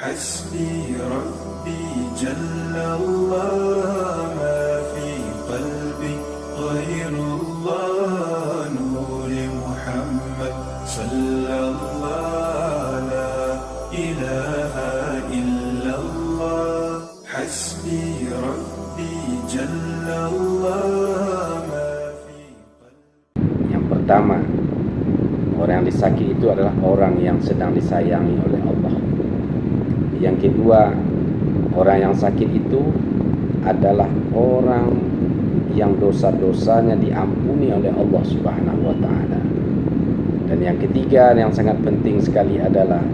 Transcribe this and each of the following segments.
حسبي ربي جل الله ما في قلبي غير الله نور محمد صلى الله لا إله إلا الله حسبي ربي جل الله ما في قلبي. Yang pertama, orang yang disakiti itu adalah orang yang sedang disayangi oleh Allah. Yang kedua, orang yang sakit itu adalah orang yang dosa-dosanya diampuni oleh Allah Subhanahu wa taala. Dan yang ketiga, yang sangat penting sekali adalah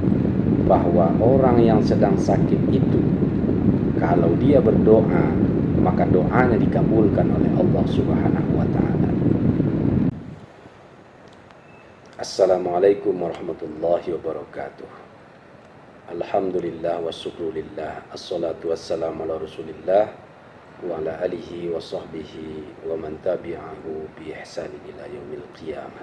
bahwa orang yang sedang sakit itu, kalau dia berdoa, maka doanya dikabulkan oleh Allah Subhanahu wa taala. Assalamualaikum warahmatullahi wabarakatuh. Alhamdulillah wa syukrulillah. Assalatu wassalamu ala rasulillah wa ala alihi wa sahbihi wa man tabi'ahu bi ihsanin ila yaumil qiyamah.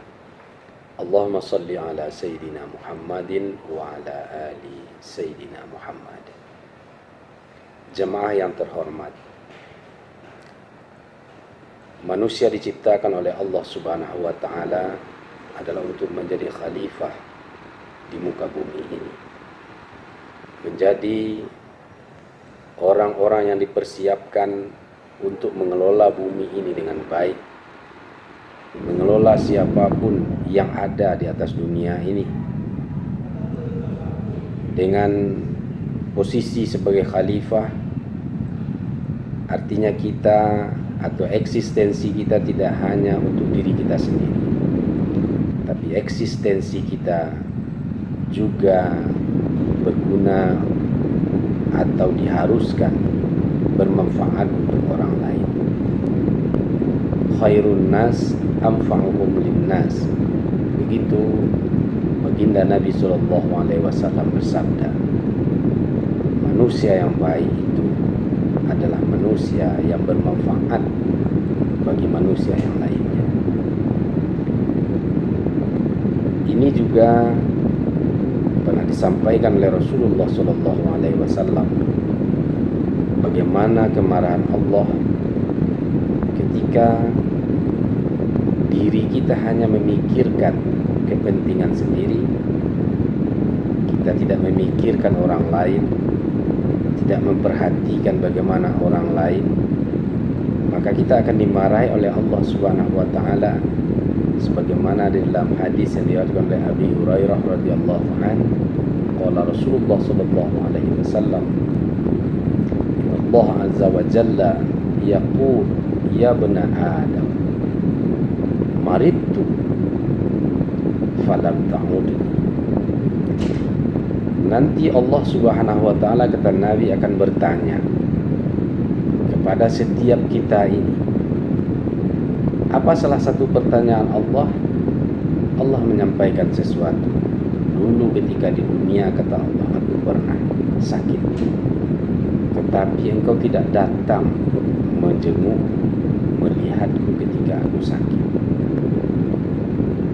Allahumma salli ala Sayyidina Muhammadin wa ala ali Sayyidina Muhammad. Jemaah yang terhormat, manusia diciptakan oleh Allah Subhanahu wa ta'ala adalah untuk menjadi khalifah di muka bumi ini, menjadi orang-orang yang dipersiapkan untuk mengelola bumi ini dengan baik, mengelola siapapun yang ada di atas dunia ini. Dengan posisi sebagai khalifah, artinya kita atau eksistensi kita tidak hanya untuk diri kita sendiri, tapi eksistensi kita juga berguna atau diharuskan bermanfaat untuk orang lain. Khairun nas anfa'uhum linnas. Begitu baginda Nabi SAW bersabda, manusia yang baik itu adalah manusia yang bermanfaat bagi manusia yang lainnya. Ini juga pernah disampaikan oleh Rasulullah SAW, bagaimana kemarahan Allah ketika diri kita hanya memikirkan kepentingan sendiri, kita tidak memikirkan orang lain, tidak memperhatikan bagaimana orang lain, maka kita akan dimarahi oleh Allah Subhanahu wa taala, sebagaimana di dalam hadis yang diriwayatkan oleh Abi Hurairah radhiyallahu anhu, qala Rasulullah sallallahu alaihi wasallam, Allah azza wa jalla yaqul ya bani Adam maridtu falam ta'udni. Nanti Allah Subhanahu wa taala, kata Nabi, akan bertanya kepada setiap kita ini. Apa salah satu pertanyaan Allah? Allah menyampaikan sesuatu. Dulu ketika di dunia, kata Allah, aku pernah sakit, tetapi engkau tidak datang menjenguk, melihatku ketika aku sakit.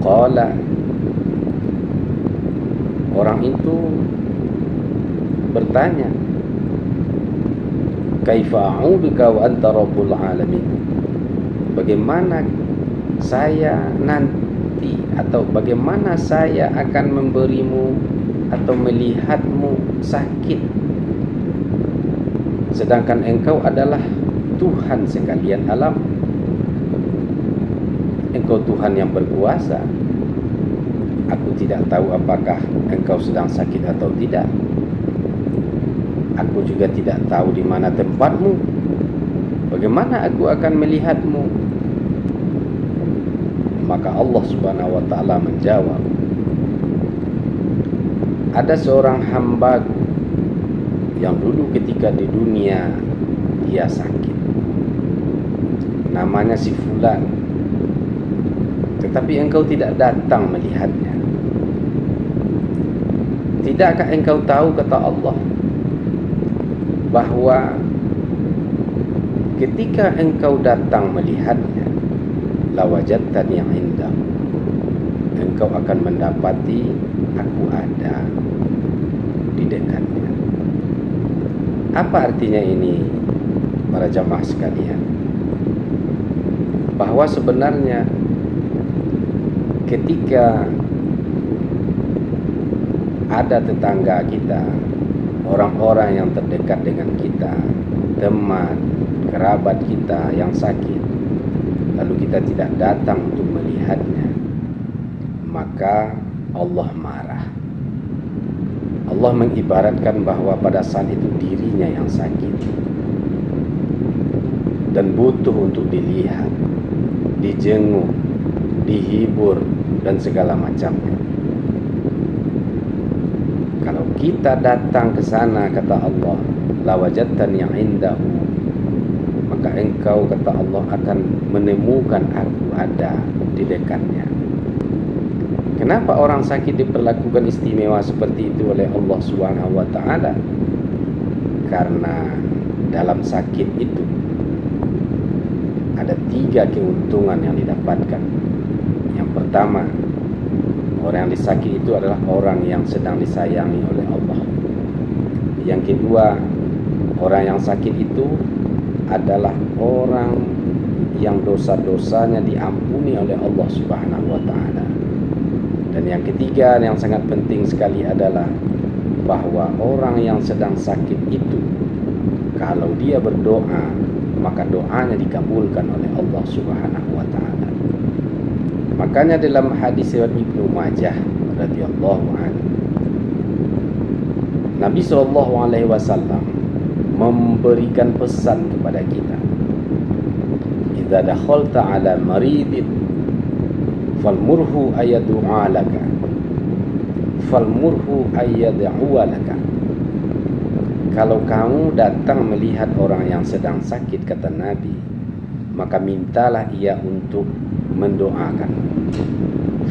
Qala, orang itu bertanya, kaifa a'uduka wa anta rabbul alamin. Bagaimana saya nanti, atau bagaimana saya akan memberimu atau melihatmu sakit, sedangkan engkau adalah Tuhan sekalian alam. Engkau Tuhan yang berkuasa. Aku tidak tahu apakah engkau sedang sakit atau tidak. Aku juga tidak tahu di mana tempatmu. Bagaimana aku akan melihatmu? Maka Allah Subhanahu wa taala menjawab, ada seorang hambaku yang dulu ketika di dunia dia sakit, namanya si fulan, tetapi engkau tidak datang melihatnya. Tidakkah engkau tahu, kata Allah, bahwa ketika engkau datang melihatnya, lawajadtani indahu, engkau akan mendapati aku ada di dekatnya. Apa artinya ini, para jamaah sekalian? Bahwa sebenarnya ketika ada tetangga kita, orang-orang yang terdekat dengan kita, teman, kerabat kita yang sakit, lalu kita tidak datang untuk melihatnya, maka Allah marah. Allah mengibaratkan bahwa pada saat itu dirinya yang sakit dan butuh untuk dilihat, dijenguk, dihibur, dan segala macamnya. Kalau kita datang ke sana, kata Allah, lawajadtani indahu, maka engkau, kata Allah, akan menemukan aku ada di dekatnya. Kenapa orang sakit diperlakukan istimewa seperti itu oleh Allah Subhanahu wa taala? Karena dalam sakit itu ada 3 keuntungan yang didapatkan. Yang pertama, orang yang disakiti itu adalah orang yang sedang disayangi oleh Allah. Yang kedua, orang yang sakit itu adalah orang yang dosa-dosanya diampuni oleh Allah Subhanahu wa taala. Dan yang ketiga, yang sangat penting sekali adalah bahwa orang yang sedang sakit itu, kalau dia berdoa, maka doanya dikabulkan oleh Allah Subhanahu wa taala. Makanya dalam hadis riwayat Ibnu Majah radhiyallahu anhu, Nabi sallallahu alaihi wasallam memberikan pesan kepada kita, "Idza dakhalta 'ala maridin falmurhu ayad'a laka, falmurhu ayad'u laka." Kalau kamu datang melihat orang yang sedang sakit, kata Nabi, maka mintalah ia untuk mendoakan.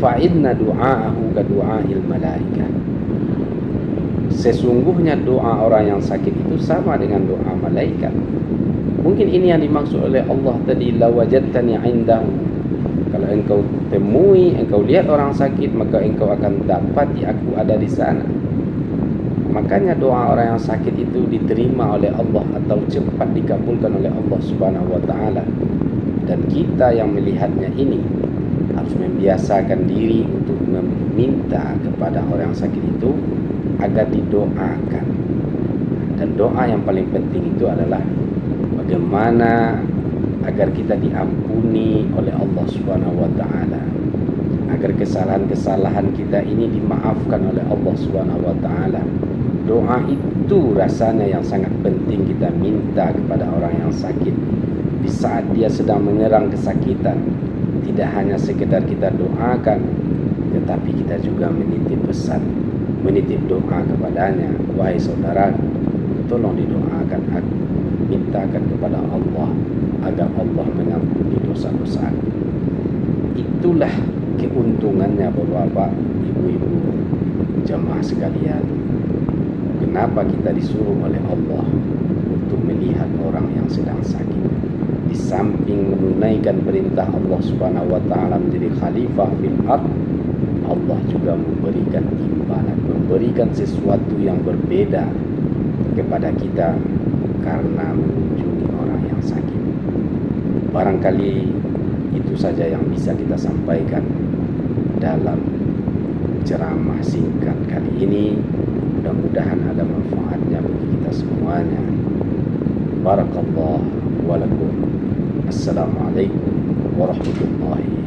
Fa inna du'aahu ka du'ail malaikah. Sesungguhnya doa orang yang sakit itu sama dengan doa malaikat. Mungkin ini yang dimaksud oleh Allah tadi, lawajadtani indahu. Kalau engkau temui, engkau lihat orang sakit, maka engkau akan dapati aku ada di sana. Makanya doa orang yang sakit itu diterima oleh Allah atau cepat dikabulkan oleh Allah Subhanahu wa taala. Dan kita yang melihatnya ini harus membiasakan diri untuk meminta kepada orang yang sakit itu agar didoakan. Dan doa yang paling penting itu adalah bagaimana agar kita diampuni oleh Allah Subhanahu wa taala, agar kesalahan-kesalahan kita ini dimaafkan oleh Allah Subhanahu wa taala. Doa itu rasanya yang sangat penting kita minta kepada orang yang sakit di saat dia sedang mengerang kesakitan. Tidak hanya sekedar kita doakan, tetapi kita juga menitip pesan, menitip doa kepadanya. Wahai saudara, tolong didoakan aku, mintakan kepada Allah agar Allah mengampuni dosa-dosa. Itulah keuntungannya Bapak, Ibu-ibu, jamaah sekalian. Kenapa kita disuruh oleh Allah untuk melihat orang yang sedang sakit? Di samping menunaikan perintah Allah Subhanahu wa taala menjadi khalifah fil ardh, Allah juga memberikan imbalan, memberikan sesuatu yang berbeda kepada kita karena mengunjungi orang yang sakit. Barangkali itu saja yang bisa kita sampaikan dalam ceramah singkat kali ini. Mudah-mudahan ada manfaatnya bagi kita semuanya. Barakallahu wa lakum. Assalamualaikum warahmatullahi